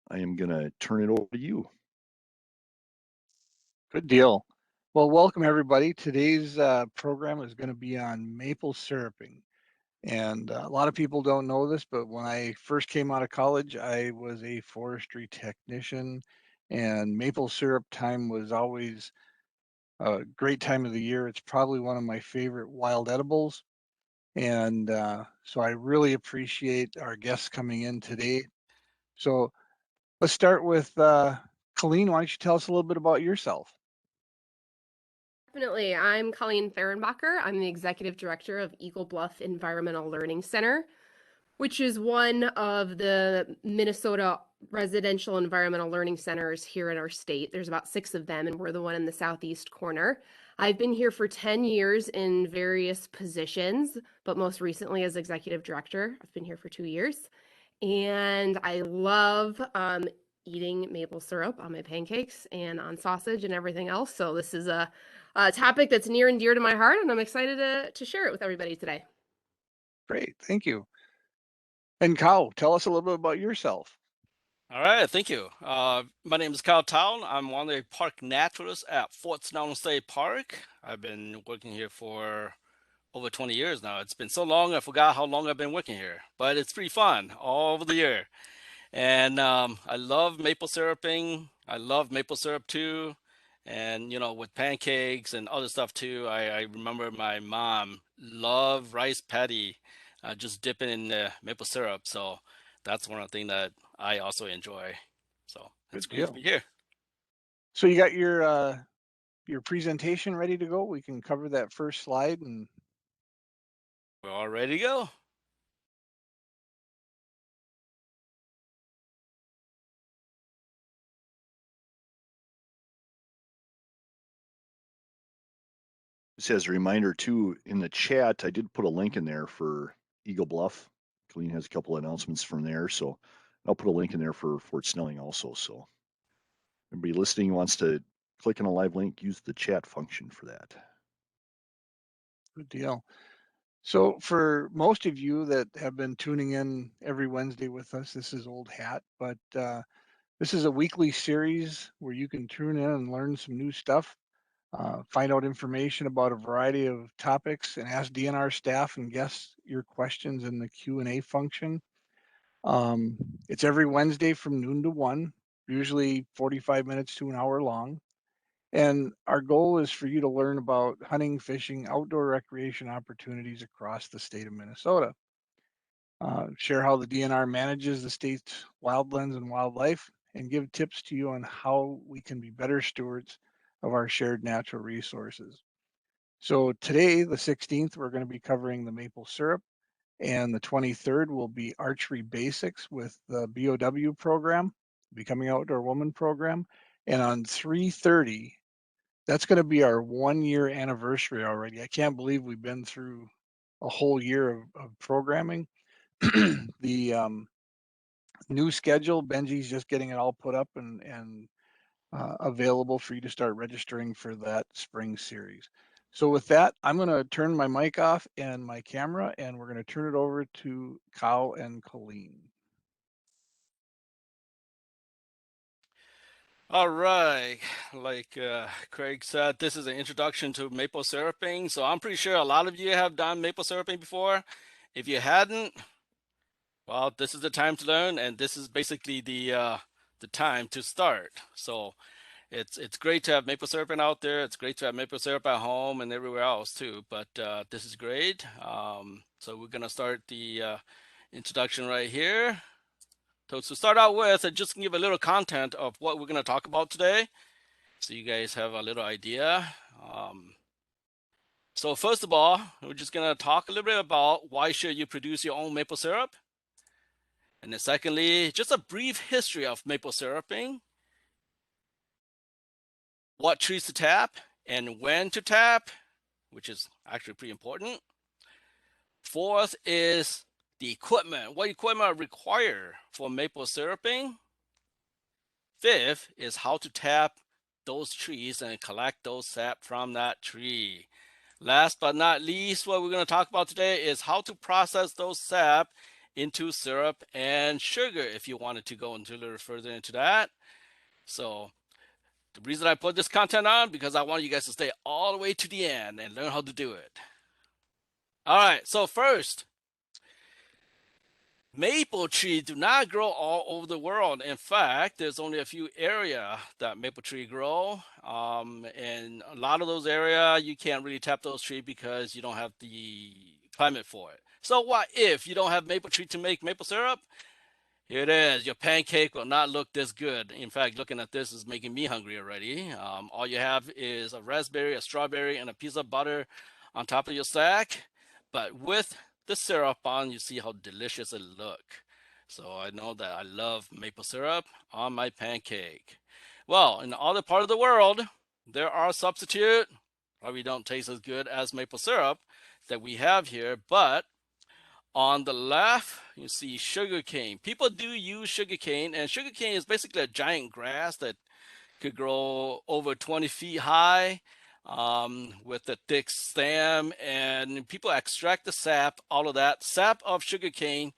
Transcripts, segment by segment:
I am going to turn it over to you. Good deal. Well, welcome everybody. Today's program is going to be on maple syruping. And a lot of people don't know this, but when I first came out of college, I was a forestry technician, and maple syrup time was always a great time of the year. It's probably one of my favorite wild edibles. And so I really appreciate our guests coming in today. So let's start with Colleen. Why don't you tell us a little bit about yourself? Definitely. I'm Colleen Foehrenbacher. I'm the executive director of Bluff Environmental Learning Center, which is one of the Minnesota residential environmental learning centers here in our state. There's about 6 of them, and we're the one in the southeast corner. I've been here for 10 years in various positions, but most recently as executive director. I've been here for 2 years, and I love eating maple syrup on my pancakes and on sausage and everything else. So this is a topic that's near and dear to my heart, and I'm excited to share it with everybody today. Great, thank you. And Kao, tell us a little bit about yourself. All right, thank you. My name is Kao Thao. I'm one of the park naturalists at Fort Snelling State Park. I've been working here for over 20 years now. It's been so long, I forgot how long I've been working here, but it's pretty fun all over the year. And I love maple syruping. I love maple syrup too. And, with pancakes and other stuff too, I remember my mom loved rice patty, just dipping in the maple syrup. So that's one of the things that I also enjoy. So it's Good great to deal. be here. So you got your presentation ready to go? We can cover that first slide and We're all ready to go. Just as a reminder too, in the chat, I did put a link in there for Eagle Bluff. Colleen has a couple of announcements from there, so I'll put a link in there for Fort Snelling also. So everybody listening wants to click on a live link, use the chat function for that. good deal. So for most of you that have been tuning in every Wednesday with us, this is old hat, but this is a weekly series where you can tune in and learn some new stuff, find out information about a variety of topics, and ask DNR staff and guests your questions in the Q&A function. It's every Wednesday from noon to 1, usually 45 minutes to an hour long. And our goal is for you to learn about hunting, fishing, outdoor recreation opportunities across the state of Minnesota. Share how the DNR manages the state's wildlands and wildlife, and give tips to you on how we can be better stewards of our shared natural resources. So today, the 16th, we're going to be covering the maple syrup, and the 23rd will be archery basics with the BOW program, Becoming Outdoor Woman program. And on 3:30, that's going to be our 1-year anniversary already. I can't believe we've been through a whole year of programming. The new schedule, Benji's just getting it all put up and available for you to start registering for that spring series. So with that, I'm going to turn my mic off and my camera, and we're going to turn it over to Kao and Colleen. All right. Like Craig said, this is an introduction to maple syruping. So I'm pretty sure a lot of you have done maple syruping before. If you hadn't, well, this is the time to learn, and this is basically the time to start. So it's great to have maple syrup out there. It's great to have maple syrup at home and everywhere else too. But this is great. So we're gonna start the introduction right here. So to start out with, I just give a little content of what we're gonna talk about today, so you guys have a little idea. So first of all, we're just gonna talk a little bit about why should you produce your own maple syrup. And then secondly, just a brief history of maple syruping, what trees to tap and when to tap, which is actually pretty important. Fourth is the equipment, what equipment are required for maple syruping. Fifth is how to tap those trees and collect those sap from that tree. Last but not least, what we're going to talk about today is how to process those sap into syrup and sugar if you wanted to go into a little further into that. So the reason I put this content on, because I want you guys to stay all the way to the end and learn how to do it. All right, so first, maple tree do not grow all over the world. In fact, there's only a few areas that maple tree grow. And a lot of those areas, you can't really tap those trees because you don't have the climate for it. So what if you don't have maple tree to make maple syrup? Here it is. Your pancake will not look this good. In fact, looking at this is making me hungry already. All you have is a raspberry, a strawberry, and a piece of butter on top of your stack. But with the syrup on, you see how delicious it look. So I know that I love maple syrup on my pancake. Well, in the other part of the world, there are substitute. Probably don't taste as good as maple syrup that we have here, but on the left, you see sugarcane. People do use sugarcane, and sugarcane is basically a giant grass that could grow over 20 feet high with a thick stem, and people extract the sap, all of that. Sap of sugarcane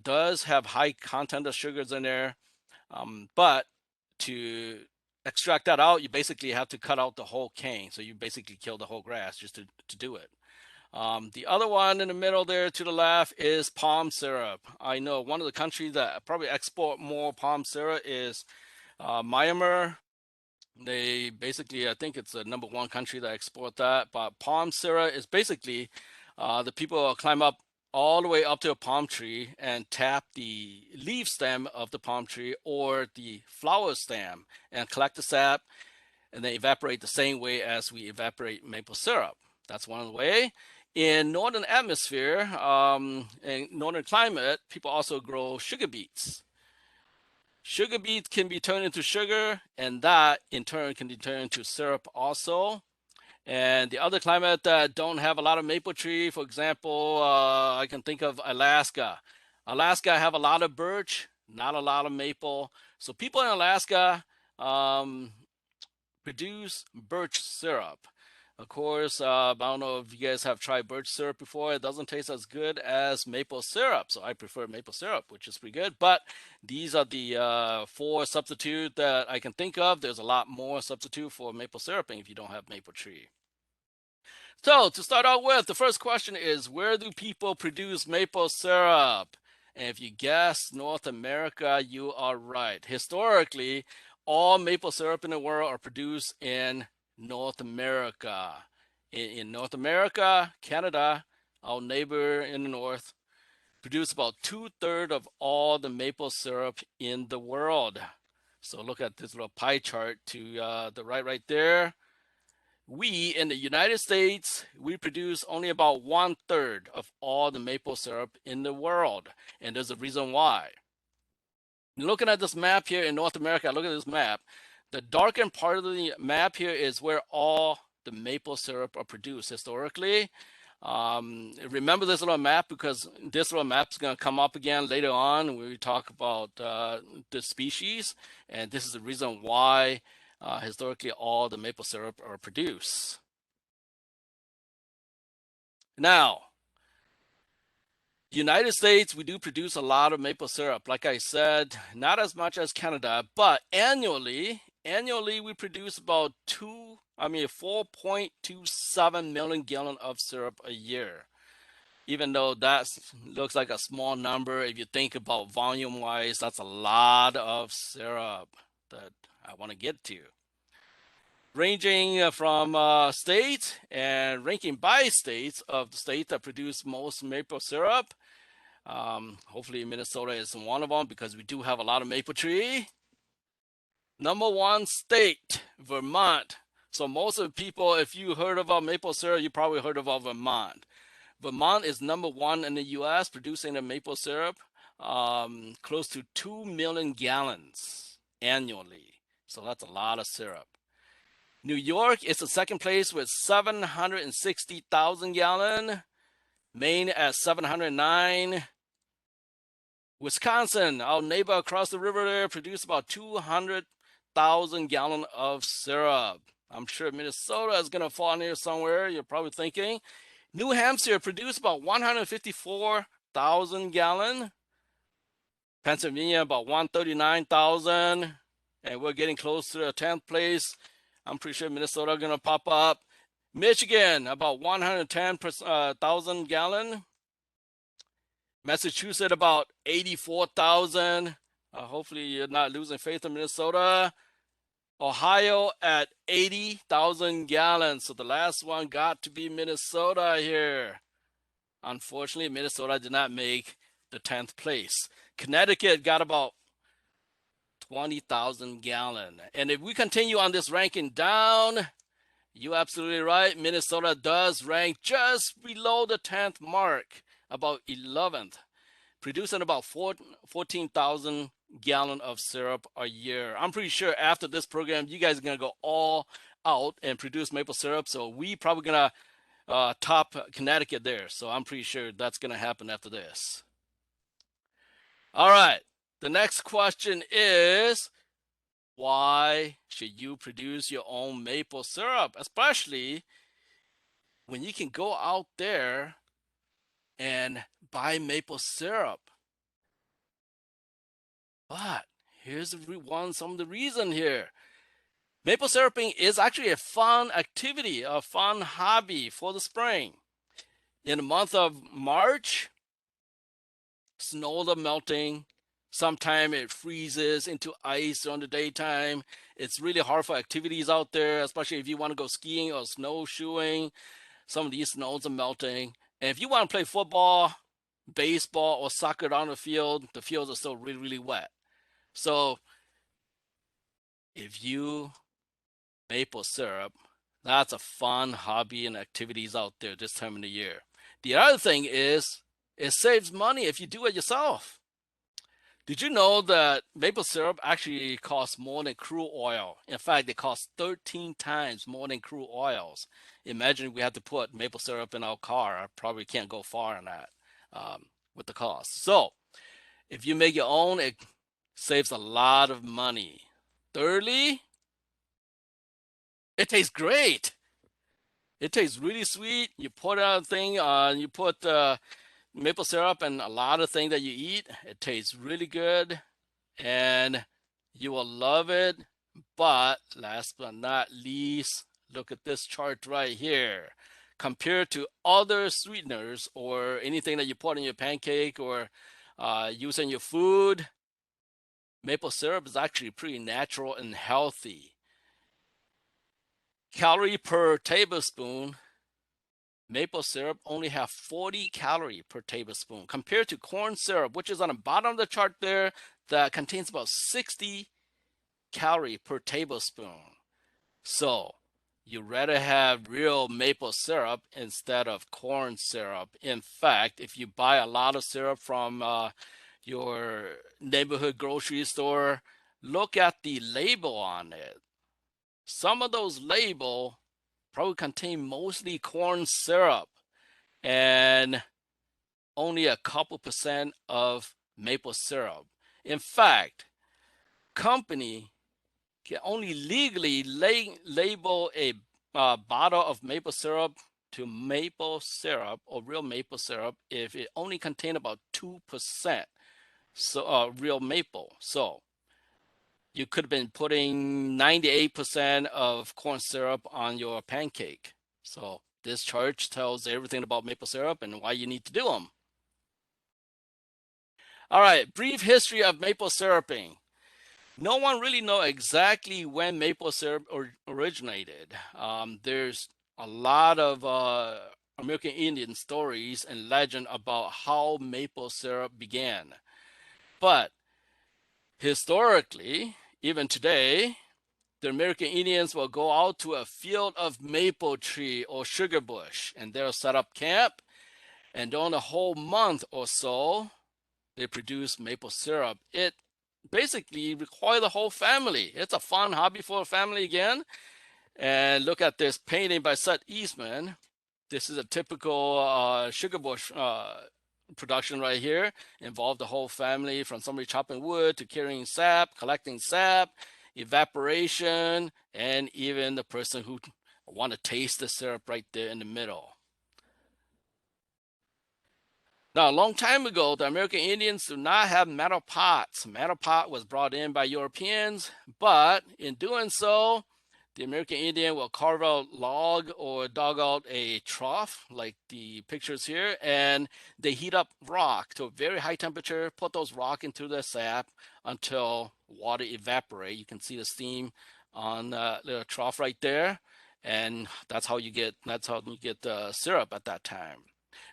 does have high content of sugars in there, but to extract that out, you basically have to cut out the whole cane. So you basically kill the whole grass just to do it. The other one in the middle there to the left is palm syrup. I know one of the countries that probably export more palm syrup is Myanmar. They basically, I think it's the #1 country that export that. But palm syrup is basically the people climb up all the way up to a palm tree and tap the leaf stem of the palm tree or the flower stem and collect the sap, and they evaporate the same way as we evaporate maple syrup. That's one way. In northern atmosphere, in northern climate, people also grow sugar beets. Sugar beets can be turned into sugar, and that in turn can be turned into syrup also. And the other climate that don't have a lot of maple tree, for example, I can think of Alaska. Alaska have a lot of birch, not a lot of maple. So people in Alaska produce birch syrup. Of course, I don't know if you guys have tried birch syrup before. It doesn't taste as good as maple syrup, so I prefer maple syrup, which is pretty good. But these are the 4 substitute that I can think of. There's a lot more substitute for maple syruping if you don't have maple tree. So to start out with, the first question is, where do people produce maple syrup? And if you guess North America, you are right. Historically, all maple syrup in the world are produced in North America. In North America, Canada, our neighbor in the north, produce about 2/3 of all the maple syrup in the world. So look at this little pie chart to the right there. We in the United States, we produce only about 1/3 of all the maple syrup in the world. And there's a reason why. Looking at this map here in North America, look at this map. The darkened part of the map here is where all the maple syrup are produced historically. Remember this little map, because this little map is going to come up again later on when we talk about the species. And this is the reason why historically all the maple syrup are produced. Now, United States, we do produce a lot of maple syrup. Like I said, not as much as Canada, but annually we produce about 4.27 million gallons of syrup a year. Even though that looks like a small number, if you think about volume-wise, that's a lot of syrup that I want to get to. Ranging from states and ranking by states of the states that produce most maple syrup. Hopefully Minnesota is one of them, because we do have a lot of maple tree. #1 state, Vermont. So most of the people, if you heard about maple syrup, you probably heard about Vermont. Vermont is #1 in the US producing the maple syrup, close to 2 million gallons annually. So that's a lot of syrup. New York is the second place with 760,000 gallons. Maine at 709. Wisconsin, our neighbor across the river there, produced about 200,000 gallons of syrup. I'm sure Minnesota is going to fall in here somewhere, you're probably thinking. New Hampshire produced about 138,000 gallon. Pennsylvania about 139,000, and we're getting close to the 10th place. I'm pretty sure Minnesota gonna pop up. Michigan about 110,000 gallon. Massachusetts about 84,000. Hopefully you're not losing faith in Minnesota. Ohio at 80,000 gallons. So the last one got to be Minnesota here. Unfortunately, Minnesota did not make the 10th place. Connecticut got about 20,000 gallon. And if we continue on this ranking down, you're absolutely right. Minnesota does rank just below the 10th mark, about 11th, producing about 14,000 gallon of syrup a year. I'm pretty sure after this program, you guys are going to go all out and produce maple syrup. So we probably going to top Connecticut there. So I'm pretty sure that's going to happen after this. All right. The next question is, why should you produce your own maple syrup, especially when you can go out there and buy maple syrup? But here's some of the reason here. Maple syruping is actually a fun activity, a fun hobby for the spring. In the month of March, snows are melting. Sometimes it freezes into ice during the daytime. It's really hard for activities out there, especially if you want to go skiing or snowshoeing. Some of these snows are melting. And if you want to play football, baseball, or soccer on the fields are still really, really wet. So if you maple syrup, that's a fun hobby and activities out there this time of the year. The other thing is, it saves money if you do it yourself. Did you know that maple syrup actually costs more than crude oil? In fact, it costs 13 times more than crude oils. Imagine we had to put maple syrup in our car. I probably can't go far on that with the cost. So if you make your own, it saves a lot of money. Thirdly, it tastes great. It tastes really sweet. You put out a thing, you put maple syrup and a lot of things that you eat. It tastes really good and you will love it. But last but not least, look at this chart right here. Compared to other sweeteners or anything that you put in your pancake or use in your food, maple syrup is actually pretty natural and healthy. Calorie per tablespoon, maple syrup only have 40 calories per tablespoon compared to corn syrup, which is on the bottom of the chart there, that contains about 60 calories per tablespoon. So you rather have real maple syrup instead of corn syrup. In fact, if you buy a lot of syrup from your neighborhood grocery store, look at the label on it. Some of those labels probably contain mostly corn syrup and only a couple percent of maple syrup. In fact, company can only legally label a bottle of maple syrup to maple syrup or real maple syrup if it only contains about 2% real maple. So you could have been putting 98% of corn syrup on your pancake. So this chart tells everything about maple syrup and why you need to do them. All right, brief history of maple syruping. No one really knows exactly when maple syrup originated. There's a lot of American Indian stories and legend about how maple syrup began. But historically, even today, the American Indians will go out to a field of maple tree or sugar bush, and they'll set up camp. And during a whole month or so, they produce maple syrup. It basically requires the whole family. It's a fun hobby for a family again. And look at this painting by Seth Eastman. This is a typical sugar bush production right here. Involved the whole family, from somebody chopping wood to carrying sap, collecting sap, evaporation, and even the person who want to taste the syrup right there in the middle. Now, a long time ago, the American Indians do not have metal pots. Metal pot was brought in by Europeans, but in doing so, the American Indian will carve out log or dug out a trough, like the pictures here, and they heat up rock to a very high temperature, put those rock into the sap until water evaporate. You can see the steam on the trough right there, and that's how you get syrup at that time.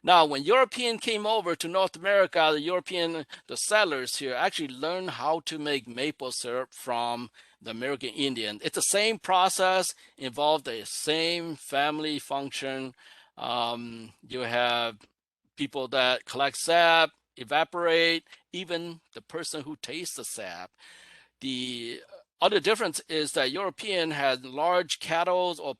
Now, when European came over to North America, the settlers here actually learned how to make maple syrup from the American Indian. It's the same process, involved the same family function. You have people that collect sap, evaporate, even the person who tastes the sap. The other difference is that European had large kettles or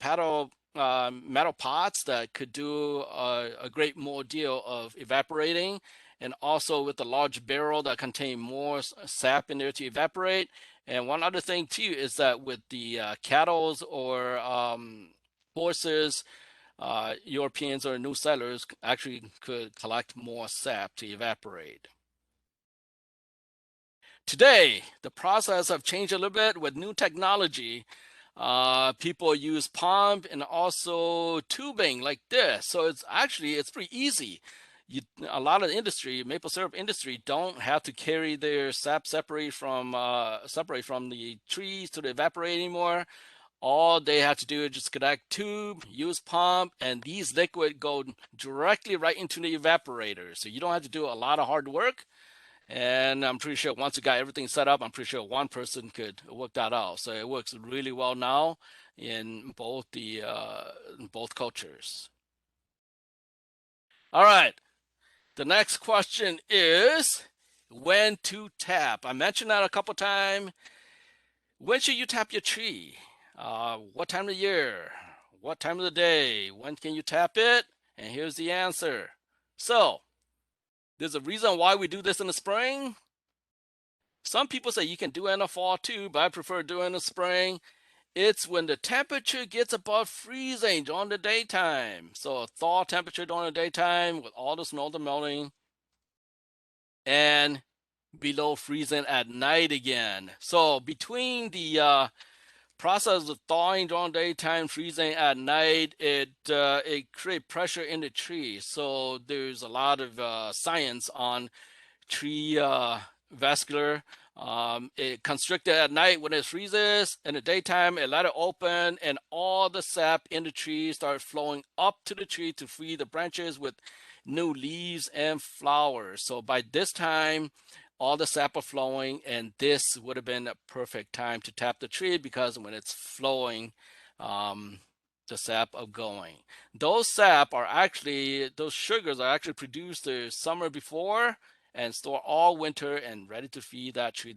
metal pots that could do a great more deal of evaporating, and also with the large barrel that contained more sap in there to evaporate. And one other thing too is that with the kettles or horses, Europeans or new settlers actually could collect more sap to evaporate. Today, the process have changed a little bit with new technology. People use pump and also tubing like this. So it's pretty easy. A lot of the industry, maple syrup industry, don't have to carry their sap separate from the trees to the evaporate anymore. All they have to do is just connect tube, use pump, and these liquid go directly right into the evaporator. So you don't have to do a lot of hard work. And I'm pretty sure once you got everything set up, I'm pretty sure one person could work that out. So it works really well now in both cultures. All right. The next question is when to tap. I mentioned that a couple times. When should you tap your tree? What time of year? What time of the day? When can you tap it? And here's the answer. So there's a reason why we do this in the spring. Some people say you can do it in the fall too, but I prefer doing it in the spring. It's when the temperature gets above freezing during the daytime. So a thaw temperature during the daytime with all the snow melting, and below freezing at night again. So between the process of thawing during daytime, freezing at night, it creates pressure in the tree. So there's a lot of science on tree vascular. It constricted at night when it freezes. In the daytime, it let it open, and all the sap in the tree starts flowing up to the tree to feed the branches with new leaves and flowers. So by this time, all the sap are flowing, and this would have been a perfect time to tap the tree, because when it's flowing, the sap are going. Those sugars are actually produced the summer before and store all winter and ready to feed that tree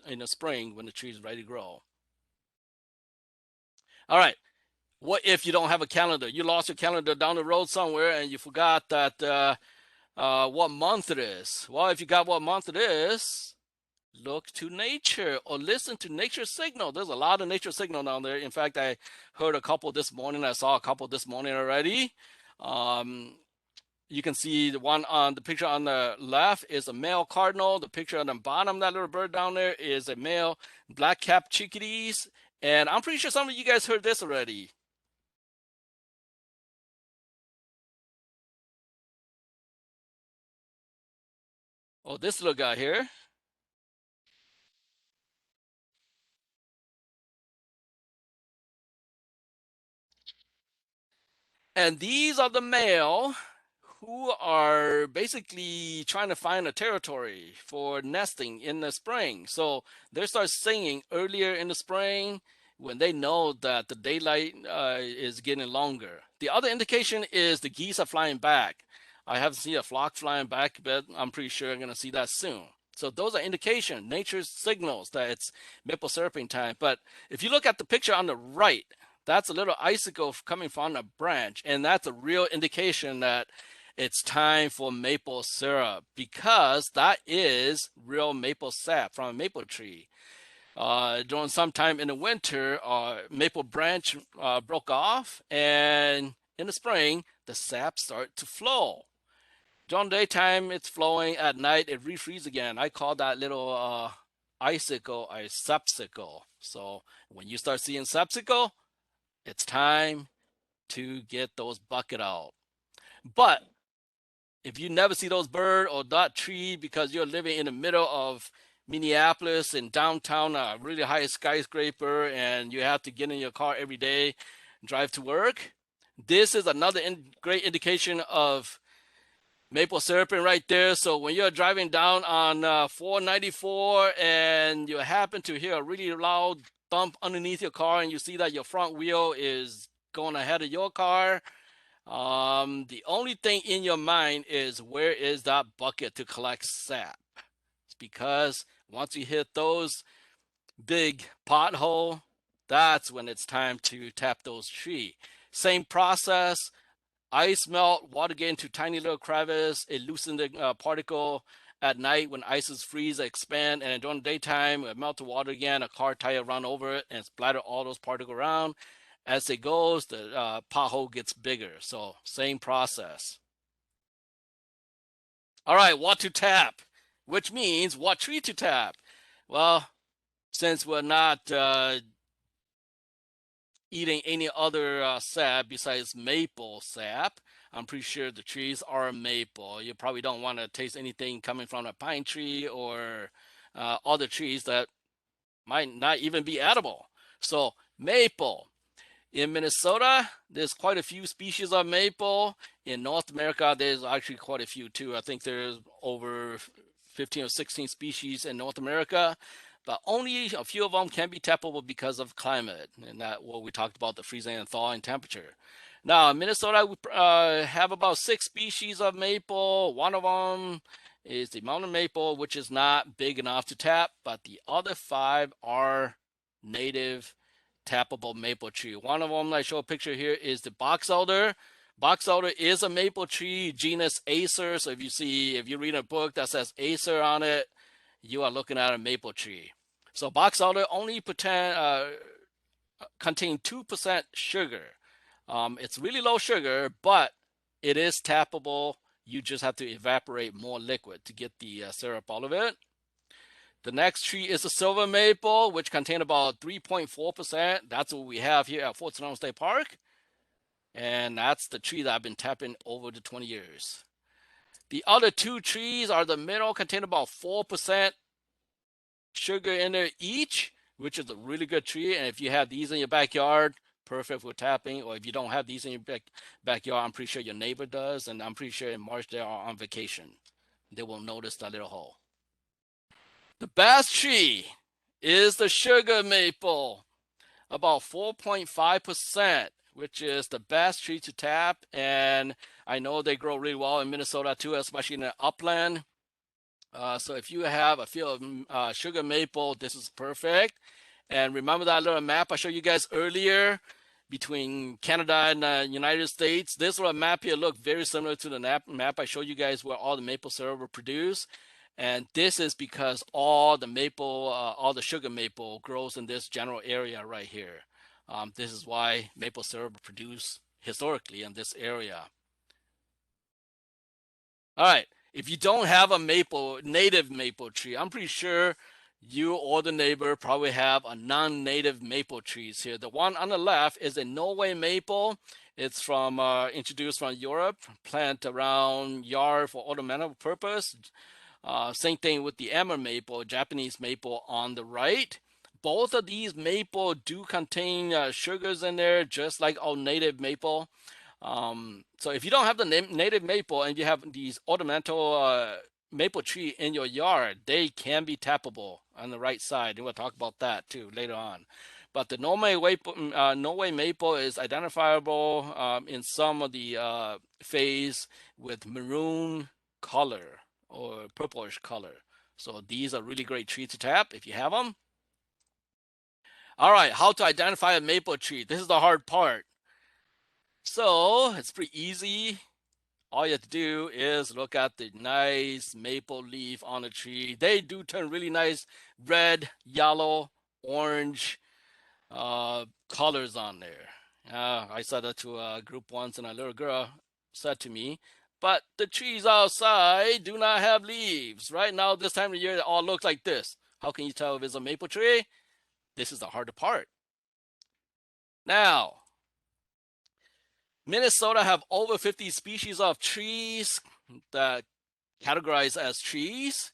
in the spring when the tree is ready to grow. All right. What if you don't have a calendar? You lost your calendar down the road somewhere and you forgot that what month it is. Well, if you got what month it is, look to nature or listen to nature signal. There's a lot of nature signal down there. In fact, I heard a couple this morning. I saw a couple this morning already. You can see the one on the picture on the left is a male cardinal. The picture on the bottom, that little bird down there, is a male black-capped chickadees. And I'm pretty sure some of you guys heard this already. Oh, this little guy here. And these are the male who are basically trying to find a territory for nesting in the spring. So they start singing earlier in the spring when they know that the daylight is getting longer. The other indication is the geese are flying back. I haven't seen a flock flying back, but I'm pretty sure I'm going to see that soon. So those are indication, nature's signals that it's maple syruping time. But if you look at the picture on the right, that's a little icicle coming from a branch, and that's a real indication that it's time for maple syrup, because that is real maple sap from a maple tree. During some time in the winter, maple branch broke off, and in the spring, the sap started to flow. during the daytime, it's flowing. At night, it refreezes again. I call that little icicle a sepsicle. So when you start seeing sepsicle, it's time to get those bucket out. But if you never see those bird or that tree because you're living in the middle of Minneapolis in downtown, a really high skyscraper, and you have to get in your car every day and drive to work, this is another great indication of maple syruping right there. So when you're driving down on 494 and you happen to hear a really loud thump underneath your car and you see that your front wheel is going ahead of your car, the only thing in your mind is, where is that bucket to collect sap? It's because once you hit those big pothole, that's when it's time to tap those trees. Same process. Ice melt, water get into tiny little crevice. It loosens the particle. At night, when ices freeze, they expand, and during the daytime, it melt the water again. A car tire run over it and splatter all those particles around. As it goes, the pothole gets bigger. So same process. All right, what to tap, which means what tree to tap. Well, since we're not eating any other sap besides maple sap, I'm pretty sure the trees are maple. You probably don't want to taste anything coming from a pine tree or other trees that might not even be edible. So maple. In Minnesota, there's quite a few species of maple. In North America, there's actually quite a few too. I think there's over 15 or 16 species in North America, but only a few of them can be tappable because of climate, and that what we talked about, the freezing and thawing temperature. Now, in Minnesota, we have about 6 species of maple. One of them is the mountain maple, which is not big enough to tap, but the other 5 are native tappable maple tree. One of them I show a picture here is the box elder. Box elder is a maple tree, genus Acer. So if you read a book that says Acer on it, you are looking at a maple tree. So box elder only contain 2% sugar. It's really low sugar, but it is tappable. You just have to evaporate more liquid to get the syrup out of it. The next tree is a silver maple, which contain about 3.4%. That's what we have here at Fort Sonoma State Park. And that's the tree that I've been tapping over the 20 years. The other 2 trees are the middle, contain about 4% sugar in there each, which is a really good tree. And if you have these in your backyard, perfect for tapping. Or if you don't have these in your backyard, I'm pretty sure your neighbor does. And I'm pretty sure in March they are on vacation. They will notice that little hole. The best tree is the sugar maple, about 4.5%, which is the best tree to tap. And I know they grow really well in Minnesota too, especially in the upland. So if you have a field of sugar maple, this is perfect. And remember that little map I showed you guys earlier between Canada and the United States? This little map here looked very similar to the map I showed you guys where all the maple syrup were produced. And this is because all the sugar maple grows in this general area right here. This is why maple syrup produced historically in this area. All right, if you don't have a native maple tree, I'm pretty sure you or the neighbor probably have a non-native maple trees here. The one on the left is a Norway maple. It's from introduced from Europe, plant around yard for ornamental purpose. Same thing with the Emmer maple, Japanese maple on the right. Both of these maple do contain sugars in there, just like our native maple. So if you don't have the native maple and you have these ornamental maple tree in your yard, they can be tappable on the right side. And we'll talk about that too later on. But the Norway maple is identifiable in some of the phase with maroon color or purplish color. So these are really great trees to tap if you have them. All right, how to identify a maple tree. This is the hard part. So it's pretty easy. All you have to do is look at the nice maple leaf on the tree. They do turn really nice red, yellow, orange colors on there. I said that to a group once, and a little girl said to me, but the trees outside do not have leaves. Right now, this time of year, it all looks like this. How can you tell if it's a maple tree? This is the harder part. Now, Minnesota have over 50 species of trees that categorized as trees.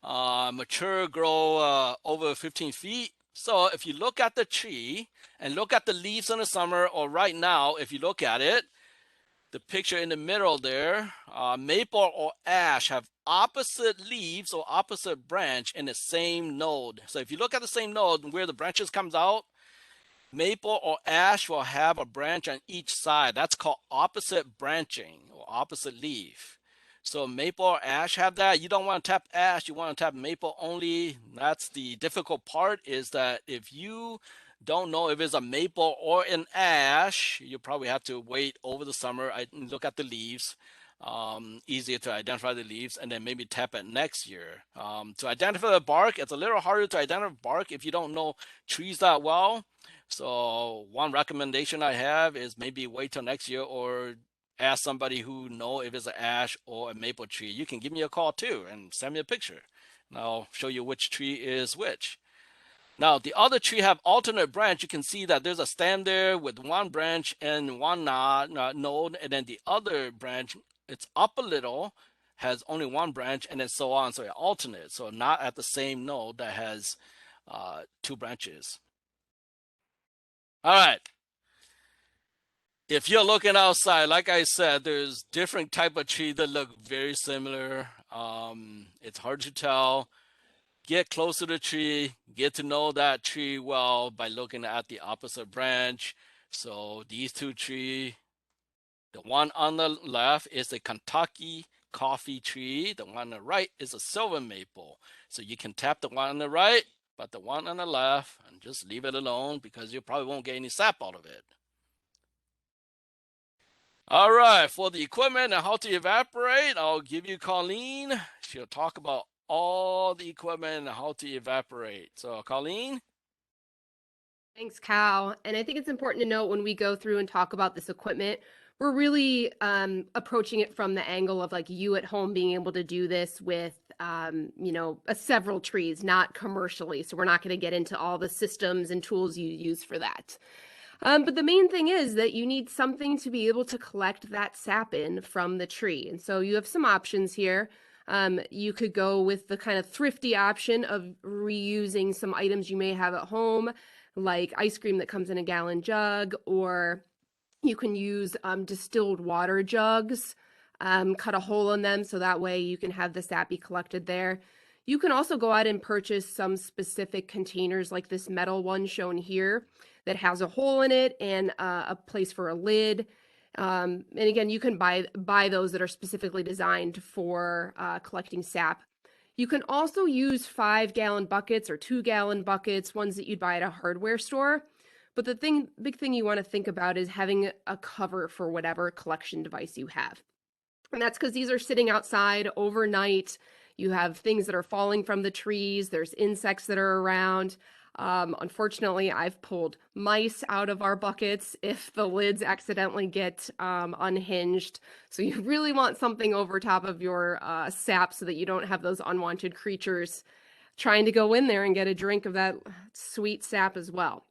Mature grow over 15 feet. So if you look at the tree and look at the leaves in the summer, or right now, if you look at it, the picture in the middle there, maple or ash have opposite leaves or opposite branch in the same node. So if you look at the same node where the branches comes out, maple or ash will have a branch on each side. That's called opposite branching or opposite leaf. So maple or ash have that. You don't want to tap ash, you want to tap maple only. That's the difficult part, is that if you don't know if it's a maple or an ash, you probably have to wait over the summer and look at the leaves. Easier to identify the leaves, and then maybe tap it next year. To identify the bark, it's a little harder to identify bark if you don't know trees that well. So one recommendation I have is maybe wait till next year, or ask somebody who know if it's an ash or a maple tree. You can give me a call too and send me a picture, and I'll show you which tree is which. Now, the other tree have alternate branch. You can see that there's a stem there with one branch and one node, and then the other branch, it's up a little, has only one branch, and then so on. So it alternates, so not at the same node that has two branches. All right. If you're looking outside, like I said, there's different type of tree that look very similar. It's hard to tell. Get close to the tree, get to know that tree well by looking at the opposite branch. So these two trees, the one on the left is a Kentucky coffee tree. The one on the right is a silver maple. So you can tap the one on the right, but the one on the left, and just leave it alone because you probably won't get any sap out of it. All right, for the equipment and how to evaporate, I'll give you Colleen. She'll talk about all the equipment and how to evaporate. So Colleen? Thanks, Cal. And I think it's important to note when we go through and talk about this equipment, we're really approaching it from the angle of like you at home being able to do this with, several trees, not commercially. So we're not going to get into all the systems and tools you use for that. But the main thing is that you need something to be able to collect that sap in from the tree. And so you have some options here. You could go with the kind of thrifty option of reusing some items you may have at home, like ice cream that comes in a gallon jug, or you can use distilled water jugs, cut a hole in them so that way you can have the sap be collected there. You can also go out and purchase some specific containers like this metal one shown here that has a hole in it and a place for a lid. And again, you can buy those that are specifically designed for collecting sap. You can also use 5-gallon buckets or 2-gallon buckets, ones that you'd buy at a hardware store. But the big thing you want to think about is having a cover for whatever collection device you have. And that's because these are sitting outside overnight. You have things that are falling from the trees. There's insects that are around. Unfortunately, I've pulled mice out of our buckets if the lids accidentally get unhinged. So you really want something over top of your sap so that you don't have those unwanted creatures trying to go in there and get a drink of that sweet sap as well.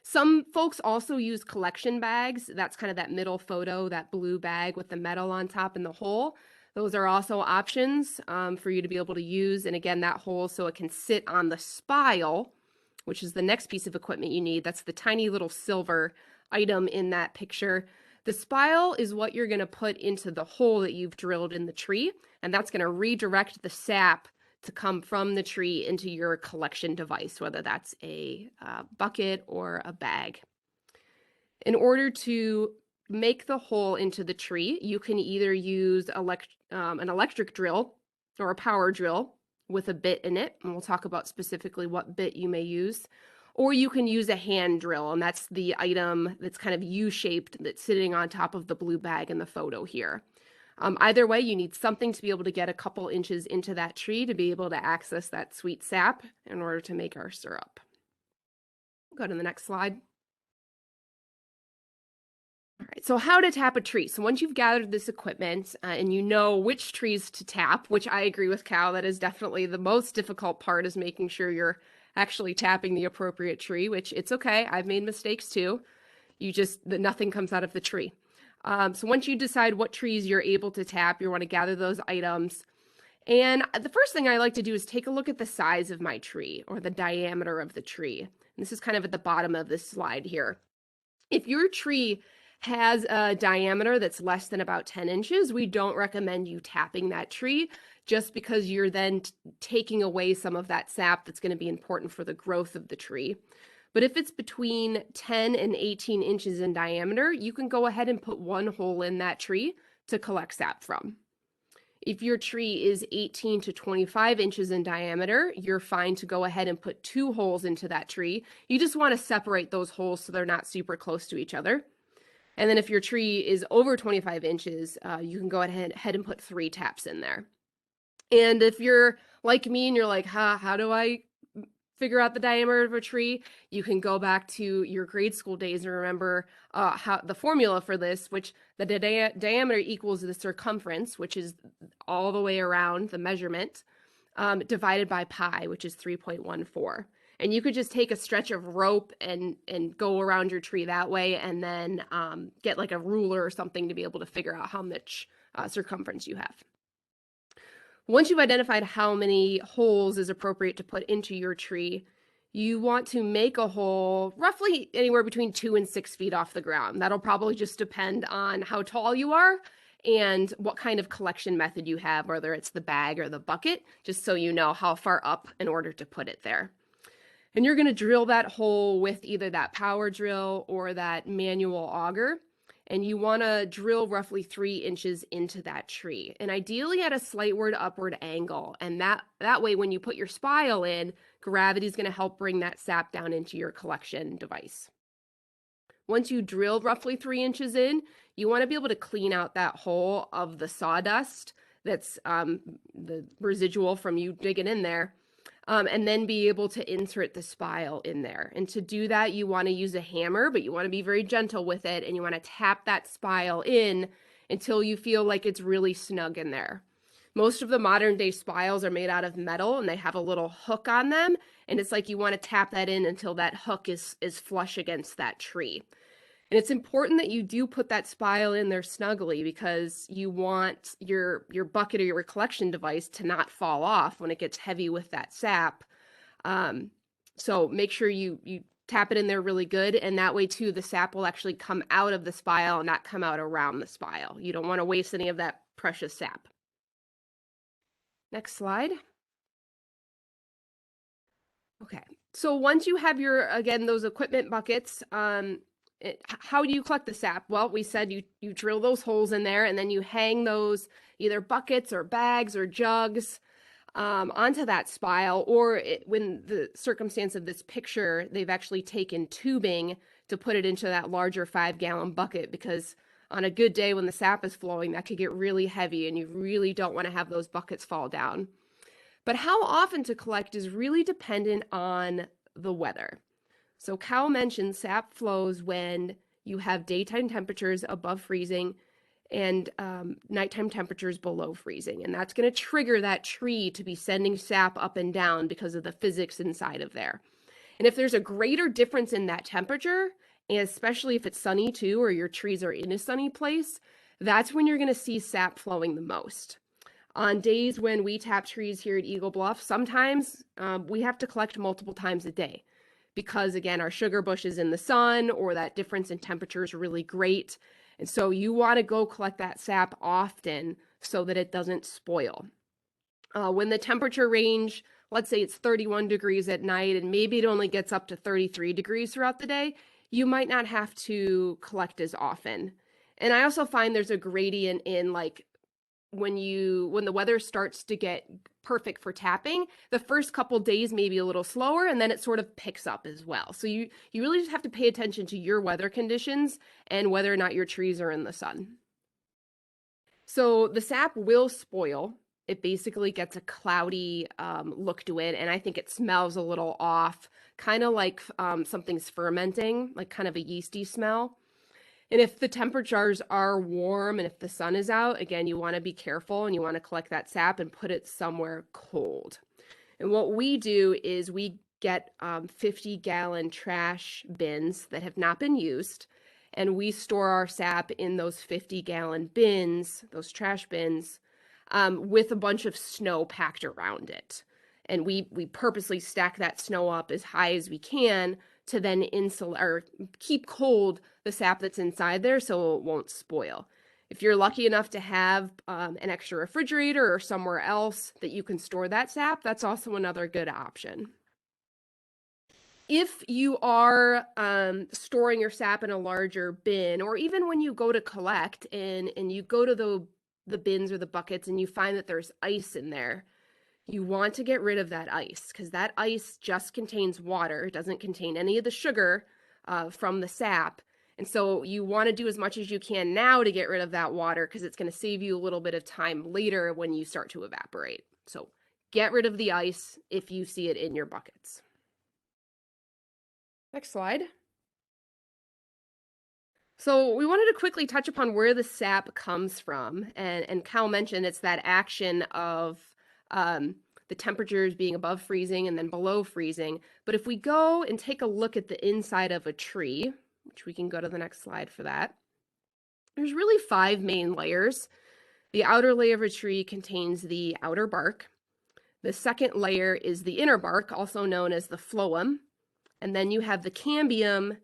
Some folks also use collection bags. That's kind of that middle photo, that blue bag with the metal on top and the hole. Those are also options for you to be able to use. And again, that hole so it can sit on the spile, which is the next piece of equipment you need. That's the tiny little silver item in that picture. The spile is what you're going to put into the hole that you've drilled in the tree, and that's going to redirect the sap to come from the tree into your collection device, whether that's a bucket or a bag. In order to make the hole into the tree, you can either use an electric drill or a power drill with a bit in it, and we'll talk about specifically what bit you may use, or you can use a hand drill, and that's the item that's kind of U-shaped that's sitting on top of the blue bag in the photo here. Either way, you need something to be able to get a couple inches into that tree to be able to access that sweet sap in order to make our syrup. Go to the next slide. All right, so how to tap a tree. So once you've gathered this equipment and you know which trees to tap, which I agree with Cal, that is definitely the most difficult part, is making sure you're actually tapping the appropriate tree, which it's okay. I've made mistakes too. Nothing comes out of the tree. So once you decide what trees you're able to tap, you want to gather those items. And the first thing I like to do is take a look at the size of my tree, or the diameter of the tree. And this is kind of at the bottom of this slide here. If your tree has a diameter that's less than about 10 inches, we don't recommend you tapping that tree, just because you're then taking away some of that sap that's going to be important for the growth of the tree. But if it's between 10 and 18 inches in diameter, you can go ahead and put one hole in that tree to collect sap from. If your tree is 18 to 25 inches in diameter, you're fine to go ahead and put 2 holes into that tree. You just want to separate those holes so they're not super close to each other. And then if your tree is over 25 inches, you can go ahead and put 3 taps in there. And if you're like me and you're like, how do I figure out the diameter of a tree? You can go back to your grade school days and remember how the formula for this, which the diameter equals the circumference, which is all the way around the measurement, divided by pi, which is 3.14. And you could just take a stretch of rope and go around your tree that way, and then get like a ruler or something to be able to figure out how much circumference you have. Once you've identified how many holes is appropriate to put into your tree, you want to make a hole roughly anywhere between 2 and 6 feet off the ground. That'll probably just depend on how tall you are and what kind of collection method you have, whether it's the bag or the bucket, just so you know how far up in order to put it there. And you're going to drill that hole with either that power drill or that manual auger. And you want to drill roughly 3 inches into that tree, and ideally at a slightward upward angle. And that way, when you put your spile in, gravity is going to help bring that sap down into your collection device. Once you drill roughly 3 inches in, you want to be able to clean out that hole of the sawdust that's the residual from you digging in there. And then be able to insert the spile in there. And to do that, you want to use a hammer, but you want to be very gentle with it, and you want to tap that spile in until you feel like it's really snug in there. Most of the modern day spiles are made out of metal, and they have a little hook on them, and it's like you want to tap that in until that hook is flush against that tree. And it's important that you do put that spile in there snugly, because you want your bucket or your collection device to not fall off when it gets heavy with that sap. So make sure you tap it in there really good, and that way too the sap will actually come out of the spile and not come out around the spile. You don't want to waste any of that precious sap. Next slide. Okay, so once you have again, those equipment buckets, how do you collect the sap? Well, we said you drill those holes in there, and then you hang those either buckets or bags or jugs onto that spile, or when the circumstance of this picture, they've actually taken tubing to put it into that larger 5-gallon bucket, because on a good day when the sap is flowing, that could get really heavy, and you really don't want to have those buckets fall down. But how often to collect is really dependent on the weather. So Kao mentioned sap flows when you have daytime temperatures above freezing and nighttime temperatures below freezing. And that's going to trigger that tree to be sending sap up and down because of the physics inside of there. And if there's a greater difference in that temperature, and especially if it's sunny too, or your trees are in a sunny place, that's when you're going to see sap flowing the most. On days when we tap trees here at Eagle Bluff, sometimes we have to collect multiple times a day, because again, our sugar bush is in the sun, or that difference in temperature is really great. And so you want to go collect that sap often so that it doesn't spoil. When the temperature range, let's say it's 31 degrees at night, and maybe it only gets up to 33 degrees throughout the day, you might not have to collect as often. And I also find there's a gradient in like when the weather starts to get perfect for tapping, the first couple days may be a little slower, and then it sort of picks up as well. So you really just have to pay attention to your weather conditions and whether or not your trees are in the sun. So the sap will spoil. It basically gets a cloudy look to it, and I think it smells a little off, kind of like something's fermenting, like kind of a yeasty smell. And if the temperatures are warm and if the sun is out, again, you want to be careful and you want to collect that sap and put it somewhere cold. And what we do is we get 50-gallon trash bins that have not been used, and we store our sap in those 50-gallon bins, those trash bins, with a bunch of snow packed around it. And we purposely stack that snow up as high as we can to then insulate or keep cold the sap that's inside there so it won't spoil. If you're lucky enough to have an extra refrigerator or somewhere else that you can store that sap, that's also another good option. If you are storing your sap in a larger bin, or even when you go to collect and you go to the bins or the buckets and you find that there's ice in there, you want to get rid of that ice because that ice just contains water. It doesn't contain any of the sugar from the sap. And so you want to do as much as you can now to get rid of that water because it's going to save you a little bit of time later when you start to evaporate. So get rid of the ice if you see it in your buckets. Next slide. So we wanted to quickly touch upon where the sap comes from. And Cal mentioned it's that action of the temperatures being above freezing and then below freezing. But if we go and take a look at the inside of a tree, which we can go to the next slide for that, there's really 5 main layers. The outer layer of a tree contains the outer bark. The second layer is the inner bark, also known as the phloem. And then you have the cambium,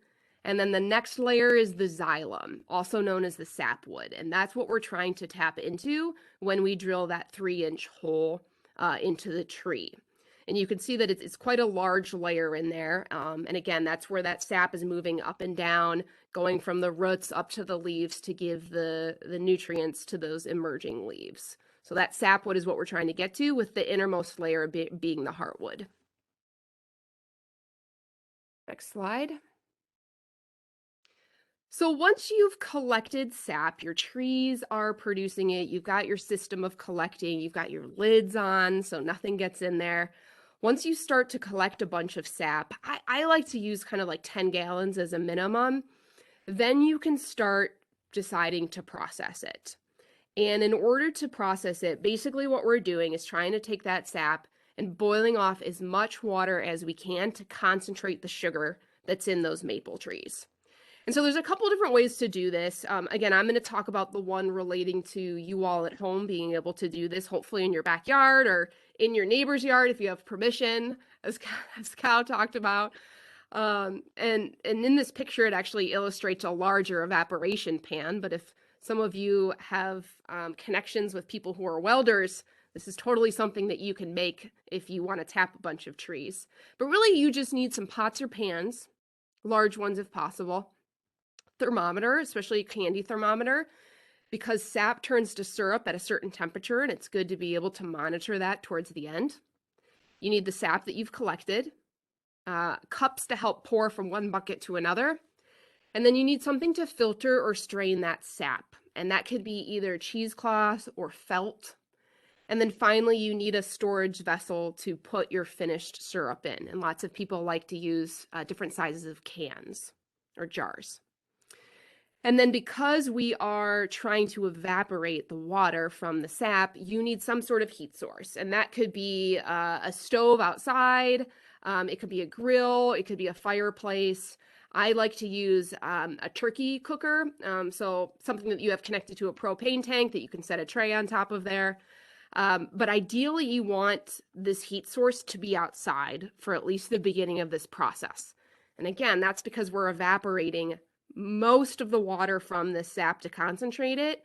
and then the next layer is the xylem, also known as the sapwood. And that's what we're trying to tap into when we drill that 3-inch hole into the tree. And you can see that it's quite a large layer in there. And again, that's where that sap is moving up and down, going from the roots up to the leaves to give the nutrients to those emerging leaves. So that sapwood is what we're trying to get to, with the innermost layer being the heartwood. Next slide. So once you've collected sap, your trees are producing it, you've got your system of collecting, you've got your lids on so nothing gets in there. Once you start to collect a bunch of sap, I like to use kind of like 10 gallons as a minimum. Then you can start deciding to process it. And in order to process it, basically what we're doing is trying to take that sap and boiling off as much water as we can to concentrate the sugar that's in those maple trees. And so there's a couple different ways to do this. Again, I'm going to talk about the one relating to you all at home being able to do this, hopefully in your backyard or in your neighbor's yard if you have permission, as Kao talked about. And in this picture, it actually illustrates a larger evaporation pan. But if some of you have connections with people who are welders, this is totally something that you can make if you want to tap a bunch of trees. But really, you just need some pots or pans, large ones if possible. Thermometer, especially a candy thermometer, because sap turns to syrup at a certain temperature, and it's good to be able to monitor that towards the end. You need the sap that you've collected, cups to help pour from one bucket to another, and then you need something to filter or strain that sap, and that could be either cheesecloth or felt. And then finally, you need a storage vessel to put your finished syrup in, and lots of people like to use different sizes of cans or jars. And then because we are trying to evaporate the water from the sap, you need some sort of heat source. And that could be a stove outside, it could be a grill, it could be a fireplace. I like to use a turkey cooker, so something that you have connected to a propane tank that you can set a tray on top of there. But ideally, you want this heat source to be outside for at least the beginning of this process. And again, that's because we're evaporating most of the water from the sap to concentrate it,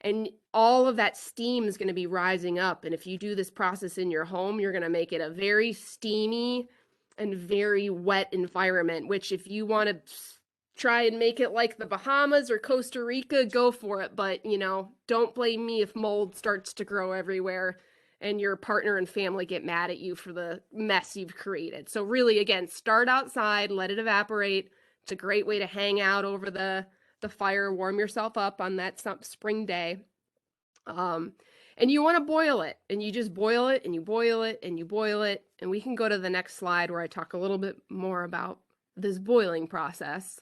and all of that steam is going to be rising up. And if you do this process in your home, you're going to make it a very steamy and very wet environment, which if you want to try and make it like the Bahamas or Costa Rica, go for it. But, you know, don't blame me if mold starts to grow everywhere and your partner and family get mad at you for the mess you've created. So really, again, start outside, let it evaporate. It's a great way to hang out over the fire, warm yourself up on that spring day. And you want to boil it, and you just boil it, and you boil it, and you boil it. And we can go to the next slide where I talk a little bit more about this boiling process.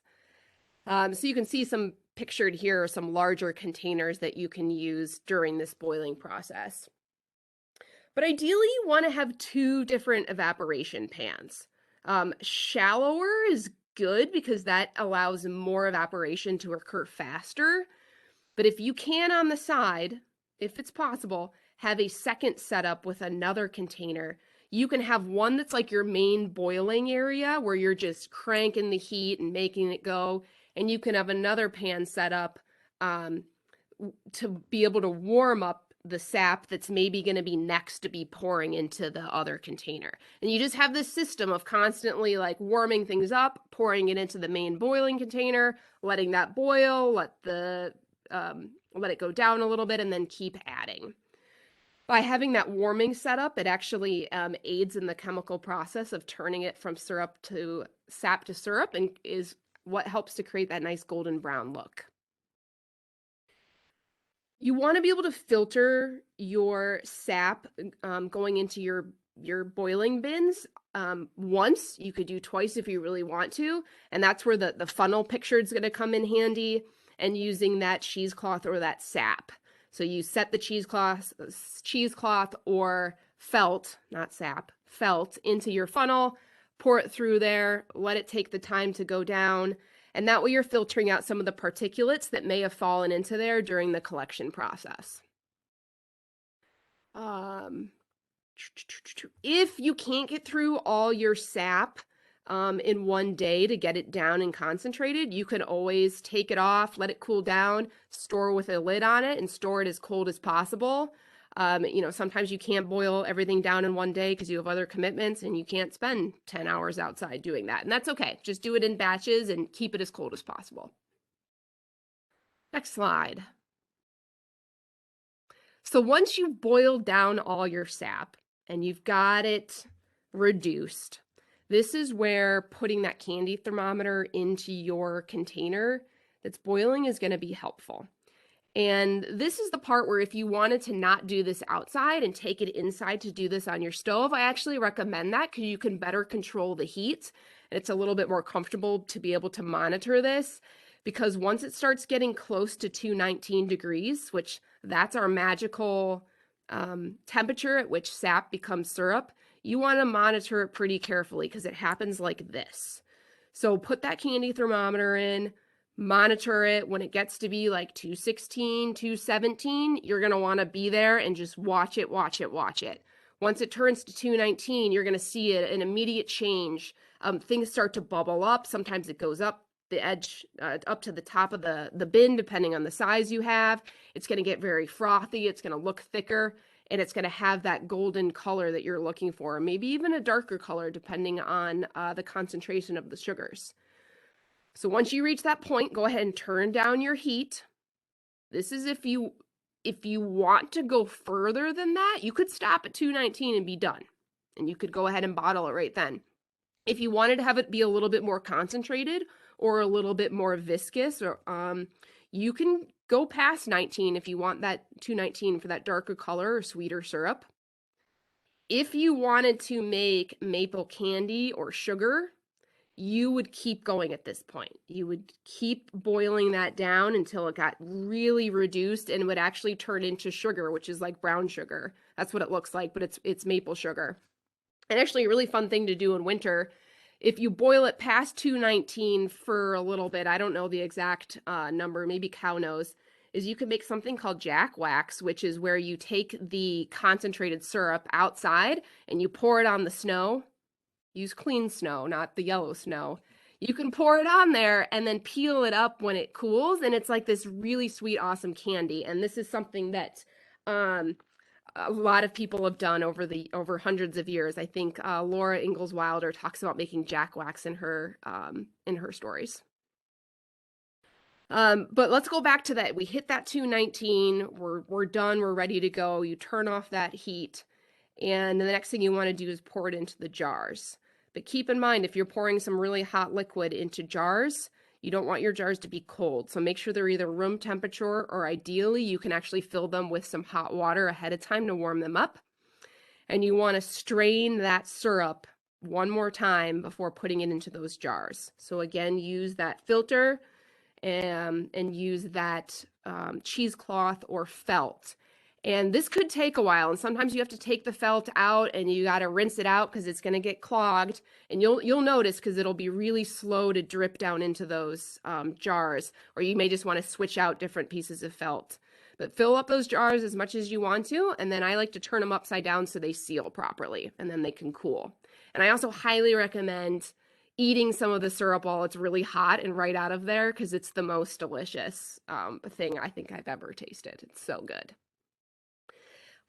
So you can see some pictured here are some larger containers that you can use during this boiling process. But ideally, you want to have 2 different evaporation pans. Shallower is good because that allows more evaporation to occur faster. But if you can on the side, if it's possible, have a second setup with another container, you can have one that's like your main boiling area where you're just cranking the heat and making it go. And you can have another pan set up to be able to warm up the sap that's maybe going to be next to be pouring into the other container. And you just have this system of constantly like warming things up, pouring it into the main boiling container, letting that boil, let it go down a little bit, and then keep adding. By having that warming setup, it actually aids in the chemical process of turning it from sap to syrup, and is what helps to create that nice golden brown look. You want to be able to filter your sap going into your boiling bins once. You could do twice if you really want to, and that's where the funnel picture is going to come in handy, and using that cheesecloth or that sap. So you set the cheesecloth or felt, not sap, felt into your funnel, pour it through there, let it take the time to go down. And that way you're filtering out some of the particulates that may have fallen into there during the collection process. If you can't get through all your sap in one day to get it down and concentrated, you can always take it off, let it cool down, store with a lid on it, and store it as cold as possible. Sometimes you can't boil everything down in one day because you have other commitments and you can't spend 10 hours outside doing that. And that's okay. Just do it in batches and keep it as cold as possible. Next slide. So once you've boiled down all your sap and you've got it reduced, this is where putting that candy thermometer into your container that's boiling is going to be helpful. And this is the part where if you wanted to not do this outside and take it inside to do this on your stove, I actually recommend that because you can better control the heat. And it's a little bit more comfortable to be able to monitor this, because once it starts getting close to 219 degrees, which that's our magical temperature at which sap becomes syrup, you want to monitor it pretty carefully because it happens like this. So put that candy thermometer in, monitor it. When it gets to be like 216, 217, you're going to want to be there and just watch it. Once it turns to 219, you're going to see an immediate change. Things start to bubble up. Sometimes it goes up the edge, up to the top of the bin, depending on the size you have. It's going to get very frothy. It's going to look thicker, and it's going to have that golden color that you're looking for, maybe even a darker color, depending on the concentration of the sugars. So once you reach that point, go ahead and turn down your heat. This is if you want to go further than that, you could stop at 219 and be done. And you could go ahead and bottle it right then. If you wanted to have it be a little bit more concentrated or a little bit more viscous, or you can go past 19 if you want that 219 for that darker color or sweeter syrup. If you wanted to make maple candy or sugar, you would keep going at this point. You would keep boiling that down until it got really reduced and would actually turn into sugar, which is like brown sugar. That's what it looks like, but it's maple sugar. And actually a really fun thing to do in winter, if you boil it past 219 for a little bit, I don't know the exact number, maybe Kao knows, is you can make something called jack wax, which is where you take the concentrated syrup outside and you pour it on the snow. Use clean snow, not the yellow snow. You can pour it on there and then peel it up when it cools, and it's like this really sweet, awesome candy. And this is something that a lot of people have done over hundreds of years. I think Laura Ingalls Wilder talks about making jack wax in her stories. But let's go back to that. We hit that 219. We're done. We're ready to go. You turn off that heat, and the next thing you want to do is pour it into the jars. But keep in mind, if you're pouring some really hot liquid into jars, you don't want your jars to be cold. So make sure they're either room temperature, or ideally you can actually fill them with some hot water ahead of time to warm them up. And you want to strain that syrup one more time before putting it into those jars. So again, use that filter and use that cheesecloth or felt. And this could take a while, and sometimes you have to take the felt out and you got to rinse it out because it's going to get clogged. And you'll notice because it'll be really slow to drip down into those jars, or you may just want to switch out different pieces of felt. But fill up those jars as much as you want to, and then I like to turn them upside down so they seal properly, and then they can cool. And I also highly recommend eating some of the syrup while it's really hot and right out of there, because it's the most delicious thing I think I've ever tasted. It's so good.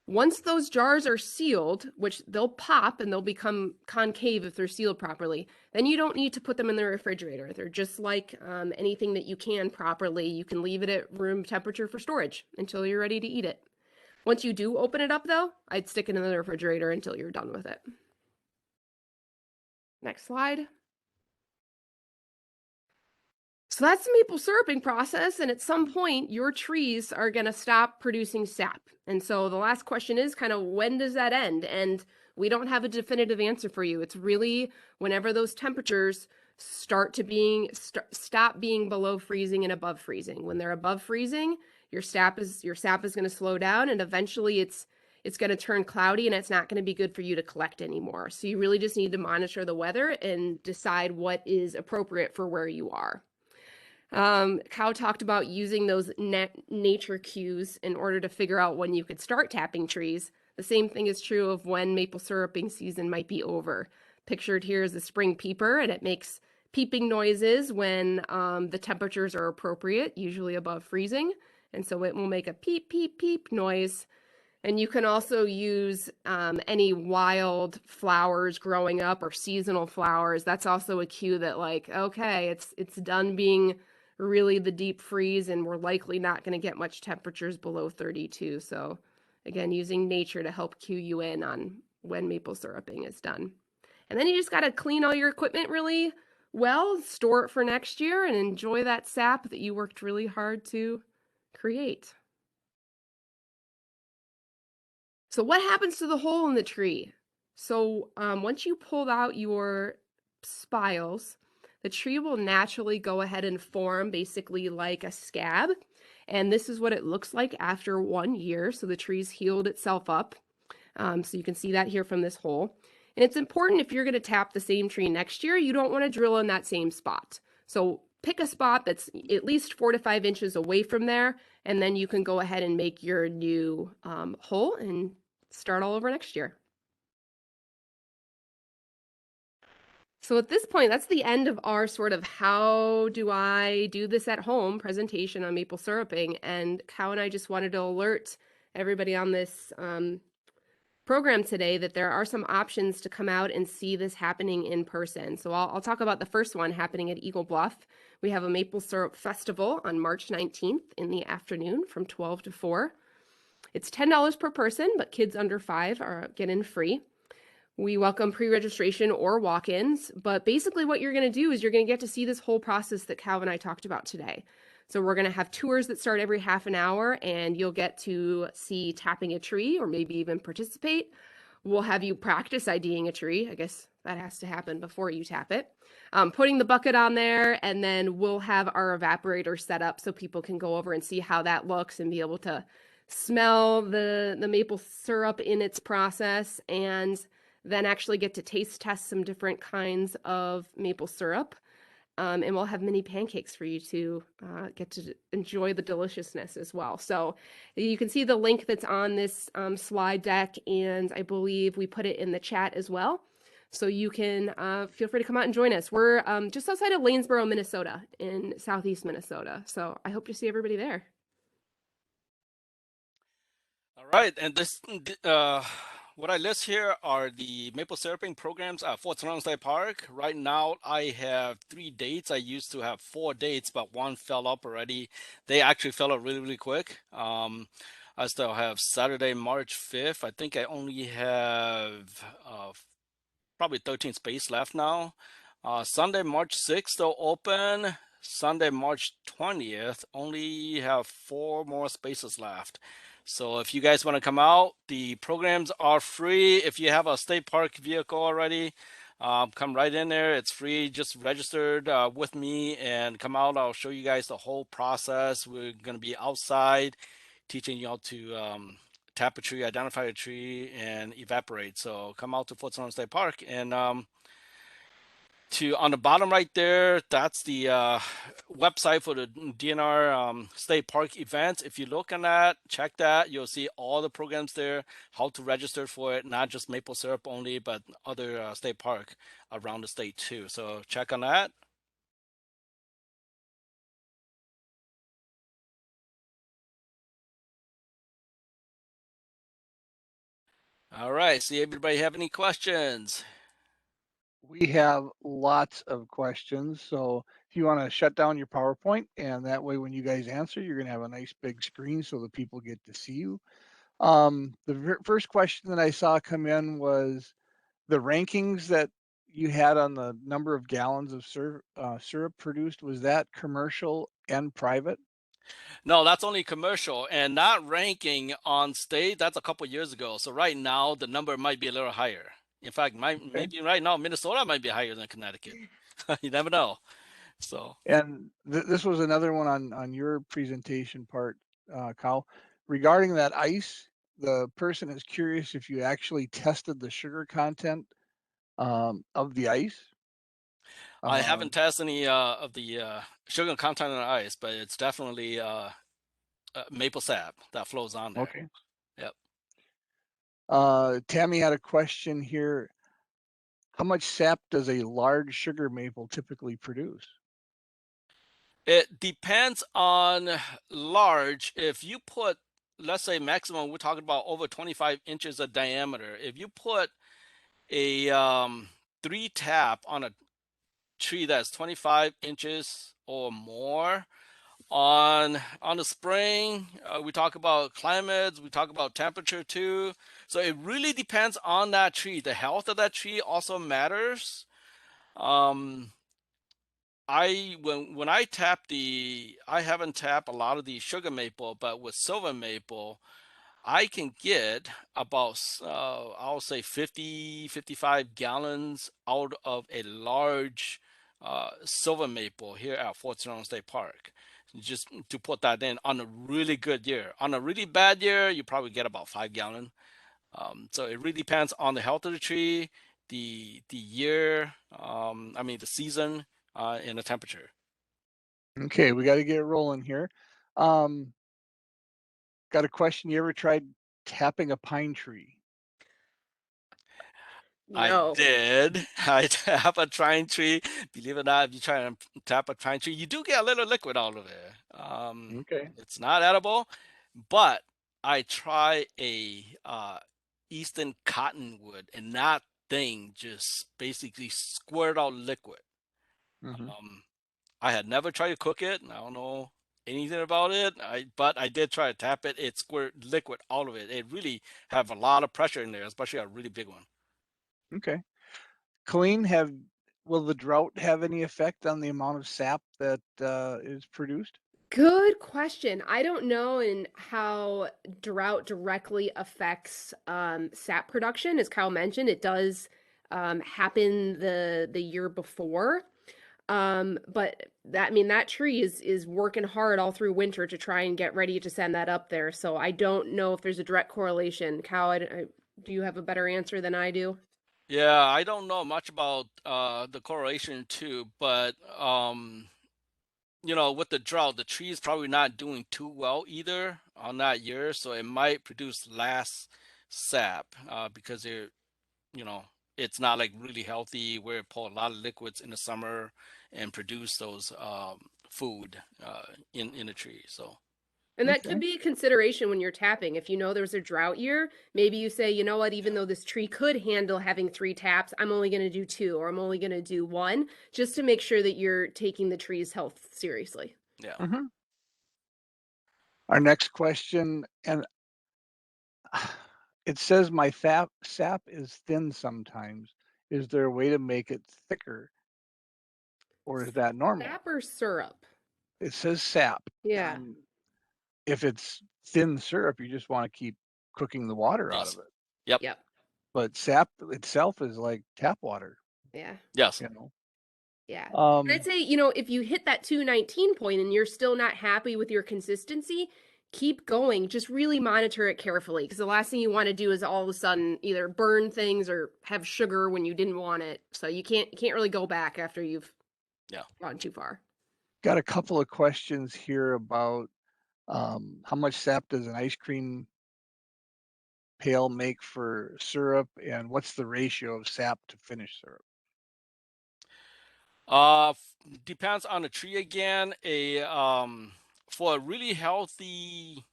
Once those jars are sealed, which they'll pop and they'll become concave if they're sealed properly, then you don't need to put them in the refrigerator. They're just like anything that you can properly. You can leave it at room temperature for storage until you're ready to eat it. Once you do open it up, though, I'd stick it in the refrigerator until you're done with it. Next slide. So that's the maple syruping process, and at some point your trees are going to stop producing sap. And so the last question is kind of, when does that end? And we don't have a definitive answer for you. It's really whenever those temperatures start to stop being below freezing and above freezing. When they're above freezing, your sap is going to slow down, and eventually it's going to turn cloudy, and it's not going to be good for you to collect anymore. So you really just need to monitor the weather and decide what is appropriate for where you are. Kao talked about using those nature cues in order to figure out when you could start tapping trees. The same thing is true of when maple syruping season might be over. Pictured here is the spring peeper, and it makes peeping noises when the temperatures are appropriate, usually above freezing. And so it will make a peep, peep, peep noise. And you can also use any wild flowers growing up or seasonal flowers. That's also a cue that, like, okay, it's done being really the deep freeze, and we're likely not going to get much temperatures below 32. So again, using nature to help cue you in on when maple syruping is done. And then you just got to clean all your equipment really well, store it for next year, and enjoy that sap that you worked really hard to create. So what happens to the hole in the tree? So once you pull out your spiles, the tree will naturally go ahead and form basically like a scab. And this is what it looks like after 1 year. So the tree's healed itself up. So you can see that here from this hole. And it's important, if you're going to tap the same tree next year, you don't want to drill in that same spot. So pick a spot that's at least 4 to 5 inches away from there, and then you can go ahead and make your new hole and start all over next year. So at this point, that's the end of our sort of how do I do this at home presentation on maple syruping. And Kao and I just wanted to alert everybody on this program today that there are some options to come out and see this happening in person. So I'll talk about the first one happening at Eagle Bluff. We have a maple syrup festival on March 19th in the afternoon from 12 to 4. It's $10 per person, but kids under 5 get in free. We welcome pre-registration or walk-ins, but basically what you're going to do is you're going to get to see this whole process that Kao and I talked about today. So we're going to have tours that start every half an hour, and you'll get to see tapping a tree or maybe even participate. We'll have you practice IDing a tree. I guess that has to happen before you tap it. Putting the bucket on there, and then we'll have our evaporator set up so people can go over and see how that looks and be able to smell the maple syrup in its process, and then actually get to taste test some different kinds of maple syrup. And we'll have mini pancakes for you to get to enjoy the deliciousness as well. So you can see the link that's on this slide deck, and I believe we put it in the chat as well. So you can feel free to come out and join us. We're just outside of Lanesboro, Minnesota, in southeast Minnesota. So I hope to see everybody there. All right, and this what I list here are the maple syruping programs at Fort Snelling State Park. Right now, I have 3 dates. I used to have 4 dates, but one fell up already. They actually fell up really, really quick. I still have Saturday, March 5th. I think I only have probably 13 space left now. Sunday, March 6th, still open. Sunday, March 20th, only have 4 more spaces left. So if you guys want to come out, the programs are free. If you have a state park vehicle already, come right in there. It's free. Just registered with me and come out. I'll show you guys the whole process. We're going to be outside teaching you how to tap a tree, identify a tree, and evaporate. So come out to Fort Snelling State Park. And on the bottom right there, that's the website for the DNR State Park events. If you look on that, check that. You'll see all the programs there, how to register for it, not just maple syrup only, but other state park around the state too. So check on that. All right. See, everybody have any questions? We have lots of questions. So if you want to shut down your PowerPoint, and that way when you guys answer, you're going to have a nice big screen so the people get to see you. The first question that I saw come in was the rankings that you had on the number of gallons of syrup produced. Was that commercial and private? No, that's only commercial and not ranking on state. That's a couple years ago. So right now the number might be a little higher. In fact, maybe right now Minnesota might be higher than Connecticut. You never know. So And this was another one on your presentation part, Kao. Regarding that ice, the person is curious if you actually tested the sugar content of the ice. I haven't tested any of the sugar content in the ice, but it's definitely maple sap that flows on there. Okay. Yep. Tammy had a question here. How much sap does a large sugar maple typically produce? It depends on large. If you put, let's say maximum, we're talking about over 25 inches of diameter. If you put a 3-tap on a tree that's 25 inches or more on the spring, we talk about climates, we talk about temperature too. So it really depends on that tree. The health of that tree also matters. When I tap I haven't tapped a lot of the sugar maple, but with silver maple, I can get about I'll say 55 gallons out of a large silver maple here at Fort Snelling State Park. Just to put that in on a really good year. On a really bad year, you probably get about 5 gallons. So it really depends on the health of the tree, the year, the season, and the temperature. Okay, we got to get rolling here. Got a question. You ever tried tapping a pine tree? I No. did. I tap a pine tree. Believe it or not, if you try to tap a pine tree, you do get a little liquid out of it. Okay. It's not edible, but I try a Eastern cottonwood, and that thing just basically squirted out liquid. Mm-hmm. I had never tried to cook it. I don't know anything about it. But I did try to tap it. It squirted liquid out of it. It really have a lot of pressure in there, especially a really big one. Okay. Colleen, will the drought have any effect on the amount of sap that is produced? Good question. I don't know in how drought directly affects sap production. As Kyle mentioned, it does happen the year before. But that tree is working hard all through winter to try and get ready to send that up there. So I don't know if there's a direct correlation. Kyle, do you have a better answer than I do? Yeah, I don't know much about the correlation too, but with the drought, the tree is probably not doing too well either on that year, so it might produce less sap because you know, it's not like really healthy where it pull a lot of liquids in the summer and produce those food in the tree. So And that Okay. could be a consideration when you're tapping. If you know there's a drought year, maybe you say, you know what, even though this tree could handle having 3 taps, I'm only going to do 2 or I'm only going to do 1 just to make sure that you're taking the tree's health seriously. yeah. Mm-hmm. Our next question, and it says my sap is thin sometimes. Is there a way to make it thicker, or is that normal? Sap or syrup? It says sap. Yeah. If it's thin syrup, you just want to keep cooking the water out Yes. of it. Yep. Yep. But sap itself is like tap water. Yeah. Yes. you know. Yeah. And I'd say, if you hit that 219 point and you're still not happy with your consistency, keep going. Just really monitor it carefully, because the last thing you want to do is all of a sudden either burn things or have sugar when you didn't want it. So you can't really go back after you've gone too far. Got a couple of questions here about how much sap does an ice cream pail make for syrup, and what's the ratio of sap to finished syrup? Depends on the tree again. For a really healthy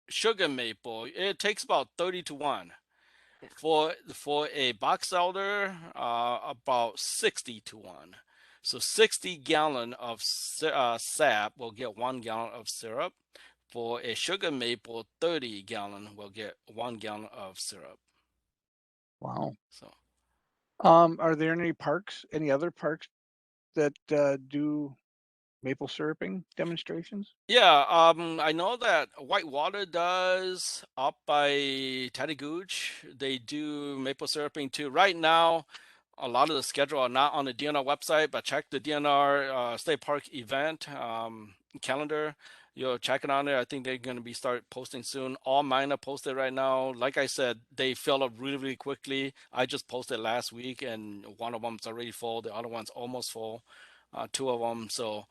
sugar maple, it takes about 30-1. Yeah. For a box elder, about 60-1. So 60 gallon of sap will get 1 gallon of syrup. For a sugar maple, 30 gallon will get 1 gallon of syrup. Wow. So Are there any other parks that do maple syruping demonstrations? yeah, I know that Whitewater does up by Tattagouche. They do maple syruping too. Right now, a lot of the schedule are not on the DNR website, but check the DNR State Park event calendar. You'll check it on there. I think they're going to be start posting soon. All mine are posted right now. Like I said, they fill up really, really quickly. I just posted last week, and one of them's already full. The other one's almost full. Two of them. So,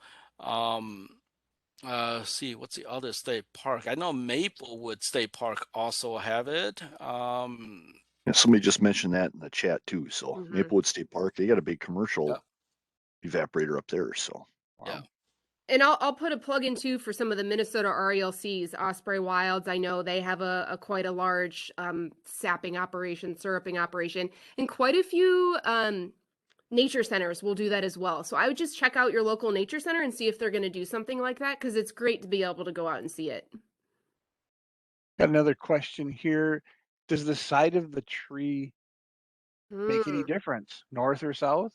see, what's the other state park? I know Maplewood State Park also have it. Yeah, somebody just mentioned that in the chat too. So Mhm. Maplewood State Park, they got a big Yeah. commercial evaporator up there. So Yeah. Wow. And I'll put a plug in too for some of the Minnesota RELCs, Osprey Wilds. I know they have a quite a large sapping operation, syruping operation, and quite a few nature centers will do that as well. So I would just check out your local nature center and see if they're going to do something like that, because it's great to be able to go out and see it. Got another question here. Does the side of the tree make any difference, north or south?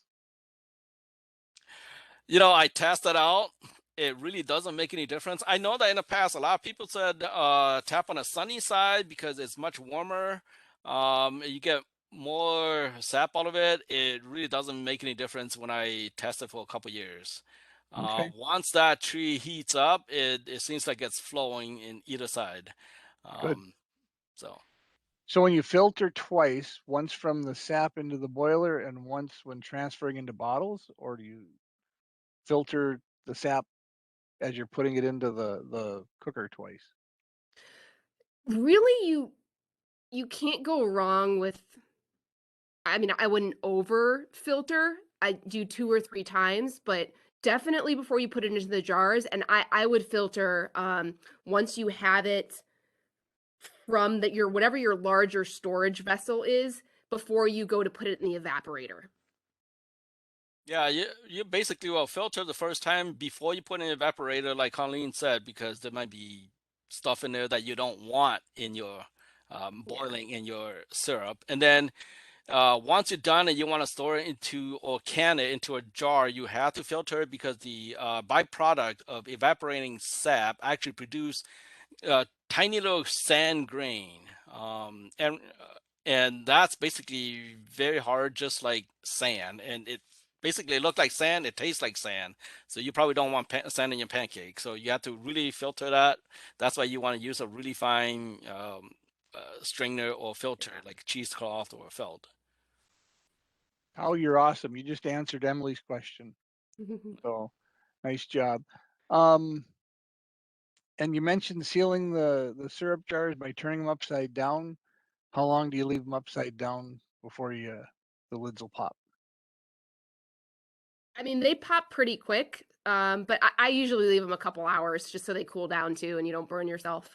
I tested out. It really doesn't make any difference. I know that in the past, a lot of people said tap on a sunny side because it's much warmer. You get more sap out of it. It really doesn't make any difference when I tested for a couple years. Okay, Once that tree heats up, it seems like it's flowing in either side. good. So So when you filter twice, once from the sap into the boiler and once when transferring into bottles, or do you filter the sap as you're putting it into the cooker twice? Really, you can't go wrong with. I mean, I wouldn't over filter. I do 2 or 3 times, but definitely before you put it into the jars. And I would filter once you have it from your whatever your larger storage vessel is, before you go to put it in the evaporator. yeah, you basically will filter the first time before you put in an evaporator, like Colleen said, because there might be stuff in there that you don't want in your boiling in your syrup. And then once you're done and you want to store it into or can it into a jar, you have to filter it because the byproduct of evaporating sap actually produce tiny little sand grain, and that's basically very hard, just like sand. And it basically looked like sand. It tastes like sand. So you probably don't want sand in your pancake. So you have to really filter that. That's why you want to use a really fine strainer or filter, like cheesecloth or felt. Oh, you're awesome. You just answered Emily's question. So nice job. And you mentioned sealing the syrup jars by turning them upside down. How long do you leave them upside down before the lids will pop? I mean, they pop pretty quick, but I usually leave them a couple hours just so they cool down too, and you don't burn yourself.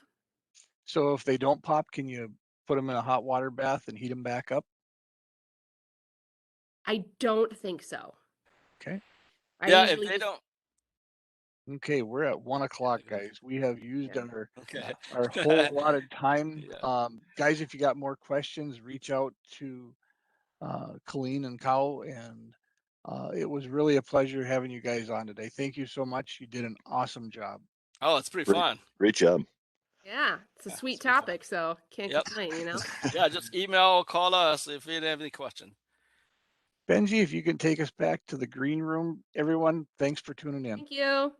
So if they don't pop, can you put them in a hot water bath and heat them back up? I don't think so. Okay. I Yeah, if usually they just don't. Okay, we're at 1 o'clock, guys. We have used yeah. Okay. our whole allotted time. Yeah. Guys, if you got more questions, reach out to Colleen and Kao, and it was really a pleasure having you guys on today. Thank you so much. You did an awesome job. Oh, it's pretty great, fun. great job. Yeah, it's a Yeah, sweet it's pretty fun. topic, so can't Yep. complain. Yeah, just email or call us if you have any question. Benji, if you can take us back to the green room. Everyone, thanks for tuning in. Thank you.